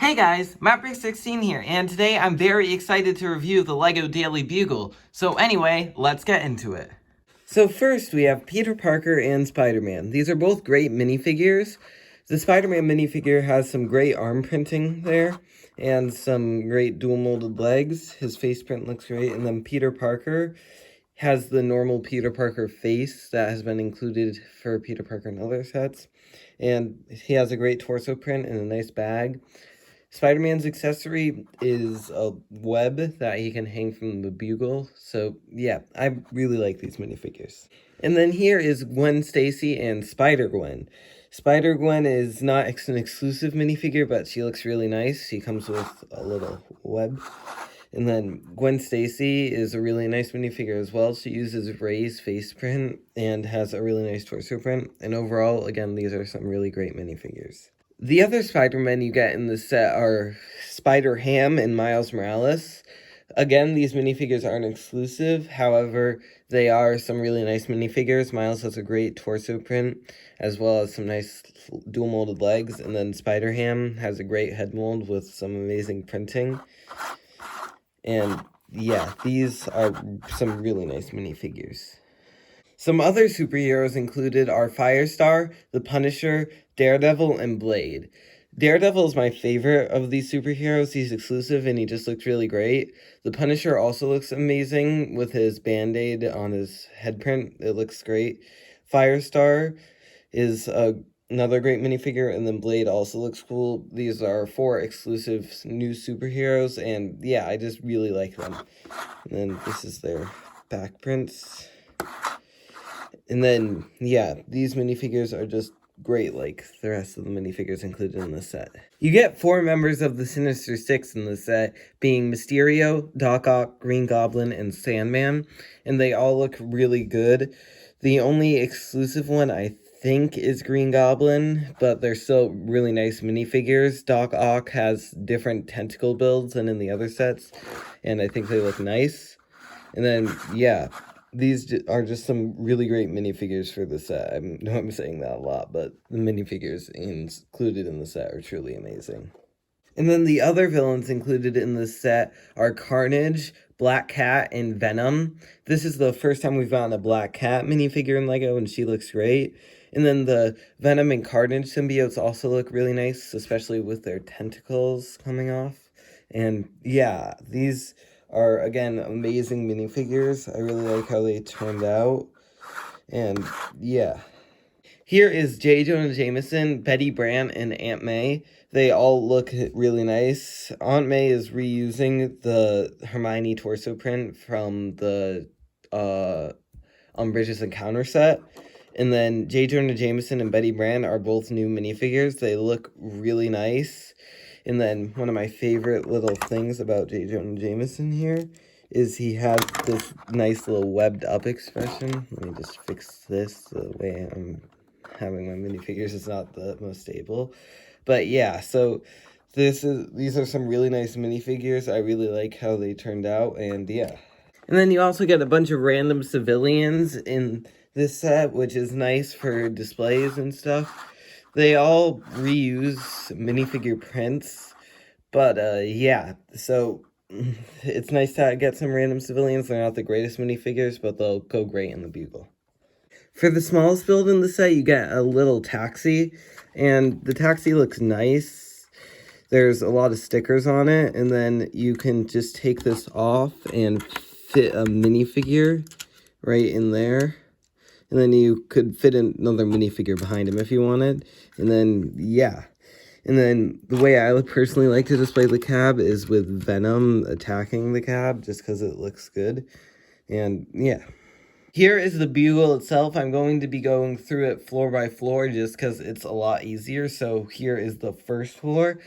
Hey guys, Maverick16 here, and today I'm very excited to review the LEGO Daily Bugle. So anyway, let's get into it. So first we have Peter Parker and Spider-Man. These are both great minifigures. The Spider-Man minifigure has some great arm printing there, and some great dual molded legs. His face print looks great, and then Peter Parker has the normal Peter Parker face that has been included for Peter Parker in other sets. And he has a great torso print and a nice bag. Spider-Man's accessory is a web that he can hang from the bugle. So yeah, I really like these minifigures. And then here is Gwen Stacy and Spider-Gwen. Spider-Gwen is not an exclusive minifigure, but she looks really nice. She comes with a little web. And then Gwen Stacy is a really nice minifigure as well. She uses Ray's face print and has a really nice torso print. And overall, again, these are some really great minifigures. The other Spider-Men you get in this set are Spider-Ham and Miles Morales. Again, these minifigures aren't exclusive, however, they are some really nice minifigures. Miles has a great torso print, as well as some nice dual molded legs, and then Spider-Ham has a great head mold with some amazing printing. And yeah, these are some really nice minifigures. Some other superheroes included are Firestar, the Punisher, Daredevil, and Blade. Daredevil is my favorite of these superheroes. He's exclusive and he just looks really great. The Punisher also looks amazing with his band-aid on his head print. It looks great. Firestar is another great minifigure, and then Blade also looks cool. These are 4 exclusive new superheroes, and yeah, I just really like them. And then this is their back prints. And then, yeah, these minifigures are just great like the rest of the minifigures included in the set. You get 4 members of the Sinister Six in the set, being Mysterio, Doc Ock, Green Goblin, and Sandman, and they all look really good. The only exclusive one, I think, is Green Goblin, but they're still really nice minifigures. Doc Ock has different tentacle builds than in the other sets, and I think they look nice. And then, yeah, these are just some really great minifigures for the set. I know I'm saying that a lot, but the minifigures included in the set are truly amazing. And then the other villains included in this set are Carnage, Black Cat, and Venom. This is the first time we've gotten a Black Cat minifigure in LEGO, and she looks great. And then the Venom and Carnage symbiotes also look really nice, especially with their tentacles coming off. And yeah, these are, again, amazing minifigures. I really like how they turned out. And yeah. Here is J. Jonah Jameson, Betty Brant, and Aunt May. They all look really nice. Aunt May is reusing the Hermione torso print from the Bridges Encounter set. And then J. Jonah Jameson and Betty Brant are both new minifigures. They look really nice. And then one of my favorite little things about J. Jonah Jameson here is he has this nice little webbed up expression. Let me just fix this. The way I'm having my minifigures is not the most stable. But yeah, so these are some really nice minifigures. I really like how they turned out, and yeah. And then you also get a bunch of random civilians in this set, which is nice for displays and stuff. They all reuse minifigure prints, but yeah, so it's nice to get some random civilians. They're not the greatest minifigures, but they'll go great in the Bugle. For the smallest build in the set, you get a little taxi, and the taxi looks nice. There's a lot of stickers on it, and then you can just take this off and fit a minifigure right in there. And then you could fit another minifigure behind him if you wanted. And then, yeah. And then the way I would personally like to display the cab is with Venom attacking the cab, just because it looks good. And, yeah. Here is the Bugle itself. I'm going to be going through it floor by floor just because it's a lot easier. So here is the first floor.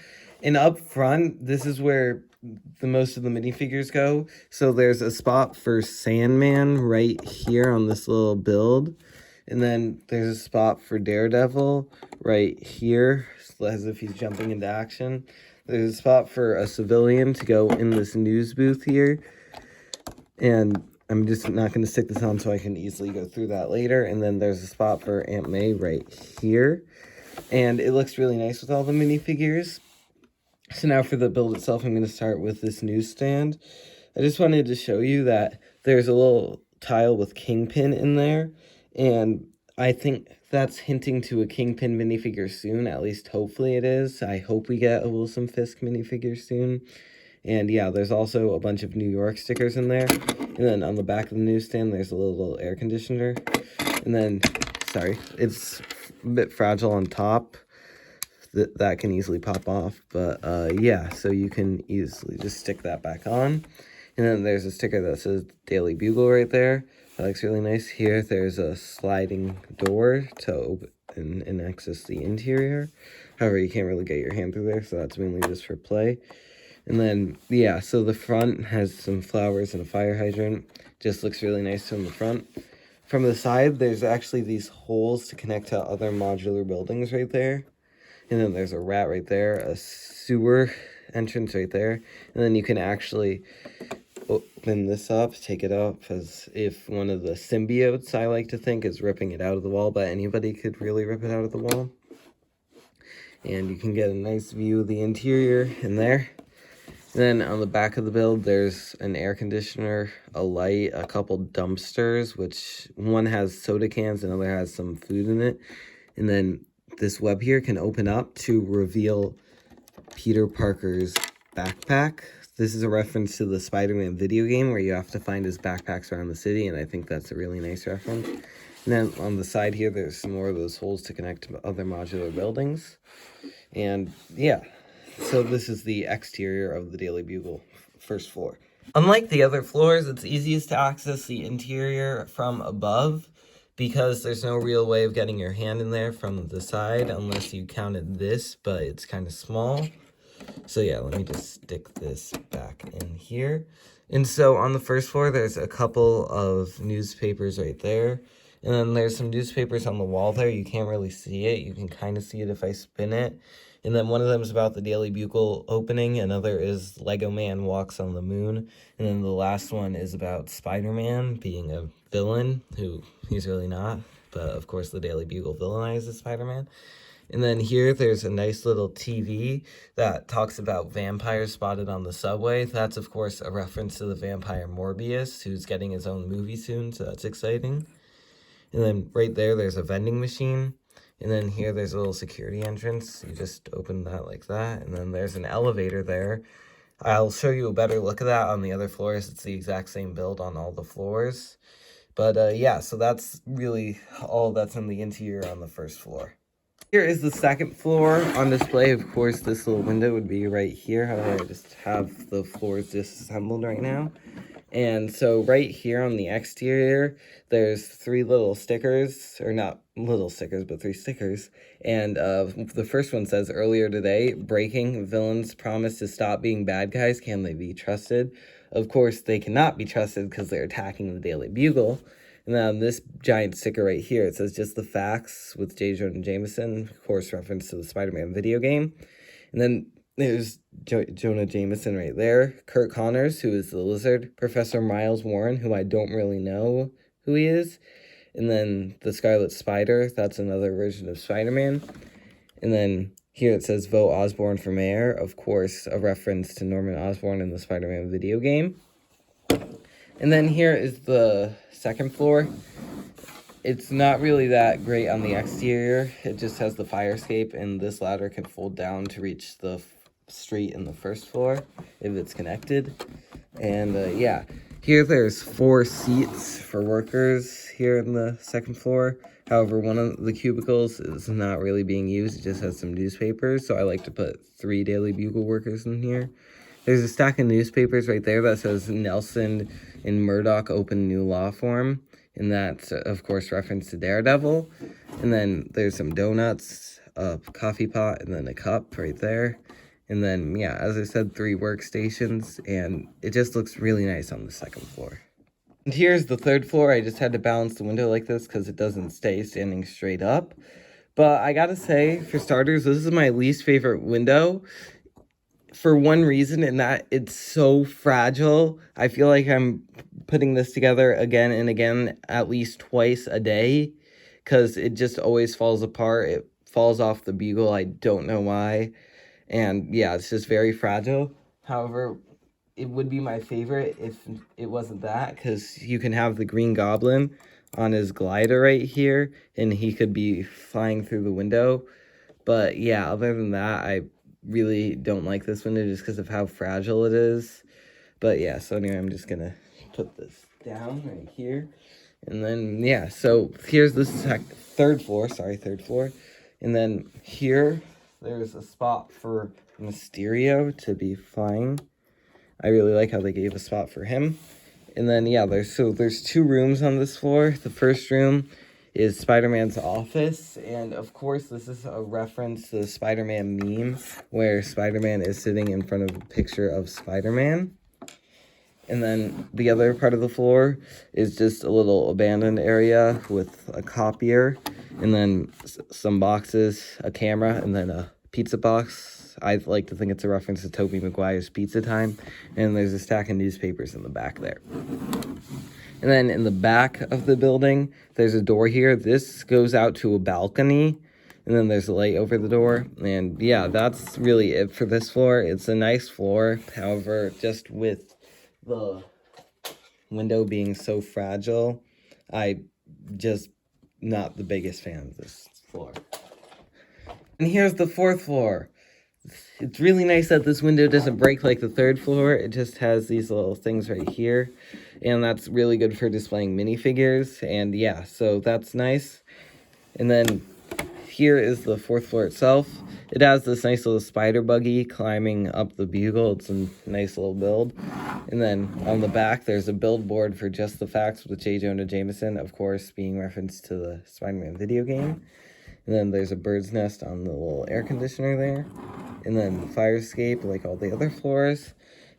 And up front, this is where the most of the minifigures go. So there's a spot for Sandman right here on this little build. And then there's a spot for Daredevil right here, as if he's jumping into action. There's a spot for a civilian to go in this news booth here. And I'm just not going to stick this on so I can easily go through that later. And then there's a spot for Aunt May right here. And it looks really nice with all the minifigures. So now for the build itself, I'm going to start with this newsstand. I just wanted to show you that there's a little tile with Kingpin in there, and I think that's hinting to a Kingpin minifigure soon, at least hopefully it is. I hope we get a Wilson Fisk minifigure soon. And yeah, there's also a bunch of New York stickers in there. And then on the back of the newsstand, there's a little air conditioner. And then, sorry, it's a bit fragile on top. That can easily pop off. But yeah, so you can easily just stick that back on. And then there's a sticker that says Daily Bugle right there. That looks really nice. Here, there's a sliding door to open and access the interior. However, you can't really get your hand through there, so that's mainly just for play. And then, yeah, so the front has some flowers and a fire hydrant. Just looks really nice from the front. From the side, there's actually these holes to connect to other modular buildings right there. And then there's a rat right there, a sewer entrance right there. And then you can actually open this up, take it up, as if one of the symbiotes, I like to think, is ripping it out of the wall, but anybody could really rip it out of the wall. And you can get a nice view of the interior in there. And then on the back of the build, there's an air conditioner, a light, a couple dumpsters, which one has soda cans, another has some food in it. And then this web here can open up to reveal Peter Parker's backpack. This is a reference to the Spider-Man video game where you have to find his backpacks around the city, and I think that's a really nice reference. And then on the side here, there's some more of those holes to connect to other modular buildings. And yeah, so this is the exterior of the Daily Bugle first floor. Unlike the other floors, it's easiest to access the interior from above because there's no real way of getting your hand in there from the side unless you counted this, but it's kind of small. So yeah, let me just stick this back in here. And so on the first floor, there's a couple of newspapers right there. And then there's some newspapers on the wall there. You can't really see it. You can kind of see it if I spin it. And then one of them is about the Daily Bugle opening. Another is Lego Man Walks on the Moon. And then the last one is about Spider-Man being a villain, who he's really not. But of course, the Daily Bugle villainizes Spider-Man. And then here, there's a nice little TV that talks about vampires spotted on the subway. That's, of course, a reference to the vampire Morbius, who's getting his own movie soon, so that's exciting. And then right there, there's a vending machine. And then here, there's a little security entrance. You just open that like that. And then there's an elevator there. I'll show you a better look at that on the other floors. It's the exact same build on all the floors. But yeah, so that's really all that's in the interior on the first floor. Here is the second floor on display. Of course, this little window would be right here. However, I just have the floors disassembled right now. And so right here on the exterior, there's three little stickers, or not little stickers, but three stickers. And the first one says, earlier today, breaking villains promise to stop being bad guys. Can they be trusted? Of course, they cannot be trusted because they're attacking the Daily Bugle. And then on this giant sticker right here, it says just the facts with J. Jonah Jameson, of course, reference to the Spider-Man video game. And then there's Jonah Jameson right there. Kurt Connors, who is the Lizard. Professor Miles Warren, who I don't really know who he is. And then the Scarlet Spider, that's another version of Spider-Man. And then here it says vote Osborn for mayor, of course, a reference to Norman Osborn in the Spider-Man video game. And then here is the second floor. It's not really that great on the exterior. It just has the fire escape, and this ladder can fold down to reach the street in the first floor if it's connected. And yeah, here there's 4 seats for workers here in the second floor. However, one of the cubicles is not really being used. It just has some newspapers, so I like to put 3 Daily Bugle workers in here. There's a stack of newspapers right there that says Nelson and Murdoch open new law firm. And that's, of course, reference to Daredevil. And then there's some donuts, a coffee pot, and then a cup right there. And then, yeah, as I said, 3 workstations. And it just looks really nice on the second floor. And here's the third floor. I just had to balance the window like this because it doesn't stay standing straight up. But I gotta say, for starters, this is my least favorite window. For one reason, in that it's so fragile. I feel like I'm putting this together again and again, at least twice a day, because it just always falls apart. It falls off the bugle. I don't know why. And yeah, it's just very fragile. However, it would be my favorite if it wasn't that, because you can have the Green Goblin on his glider right here, and he could be flying through the window. But yeah, other than that, I really don't like this window just because of how fragile it is. But yeah, so anyway, I'm just gonna put this down right here. And then, yeah, so here's the third floor. And then here, there's a spot for Mysterio to be flying. I really like how they gave a spot for him. And then, yeah, there's 2 rooms on this floor. The first room is Spider-Man's office. And, of course, this is a reference to the Spider-Man meme, where Spider-Man is sitting in front of a picture of Spider-Man. And then the other part of the floor is just a little abandoned area with a copier, and then some boxes, a camera, and then a pizza box. I like to think it's a reference to Tobey Maguire's Pizza Time. And there's a stack of newspapers in the back there. And then in the back of the building, there's a door here. This goes out to a balcony. And then there's a light over the door. And yeah, that's really it for this floor. It's a nice floor. However, just with the window being so fragile, I just not the biggest fan of this floor. And here's the 4th floor. It's really nice that this window doesn't break like the 3rd floor. It just has these little things right here, and that's really good for displaying minifigures. And yeah, so that's nice. And then here is the 4th floor itself. It has this nice little spider buggy climbing up the bugle. It's a nice little build. And then on the back, there's a billboard for Just the Facts with J. Jonah Jameson, of course, being referenced to the Spider-Man video game. And then there's a bird's nest on the little air conditioner there. And then fire escape like all the other floors.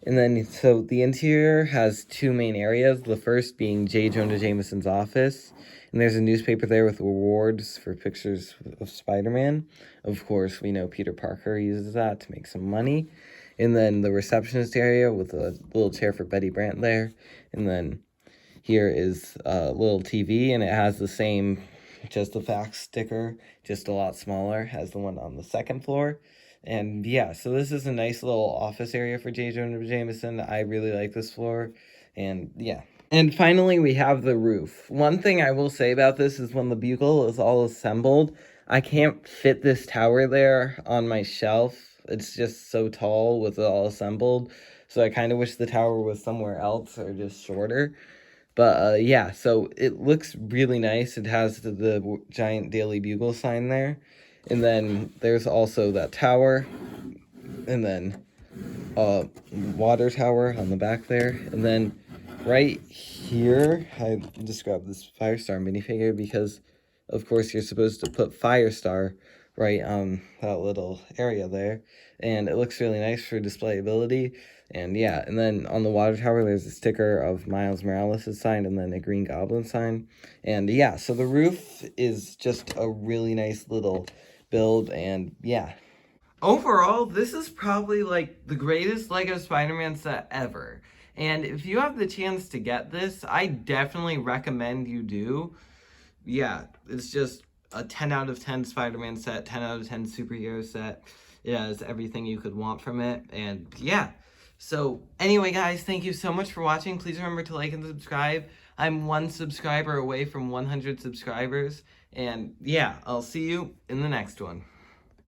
And then, so the interior has 2 main areas. The first being J. Jonah Jameson's office. And there's a newspaper there with rewards for pictures of Spider-Man. Of course, we know Peter Parker uses that to make some money. And then the receptionist area with a little chair for Betty Brant there. And then here is a little TV, and it has the same Just the Facts sticker, just a lot smaller as the one on the 2nd floor. And yeah, so this is a nice little office area for J. Jonah Jameson. I really like this floor. And yeah. And finally, we have the roof. One thing I will say about this is when the Bugle is all assembled, I can't fit this tower there on my shelf. It's just so tall with it all assembled. So I kind of wish the tower was somewhere else or just shorter. But yeah, so it looks really nice. It has the giant Daily Bugle sign there. And then there's also that tower. And then water tower on the back there. And then right here, I just grabbed this Firestar minifigure because, of course, you're supposed to put Firestar right on that little area there. And it looks really nice for displayability. And yeah, and then on the water tower, there's a sticker of Miles Morales' sign and then a Green Goblin sign. And yeah, so the roof is just a really nice little build, and yeah. Overall, this is probably like the greatest LEGO Spider-Man set ever. And if you have the chance to get this, I definitely recommend you do. Yeah, it's just a 10 out of 10 Spider-Man set, 10 out of 10 superhero set. It has everything you could want from it, and yeah. So anyway, guys, thank you so much for watching. Please remember to like and subscribe. I'm 1 subscriber away from 100 subscribers. And yeah, I'll see you in the next one.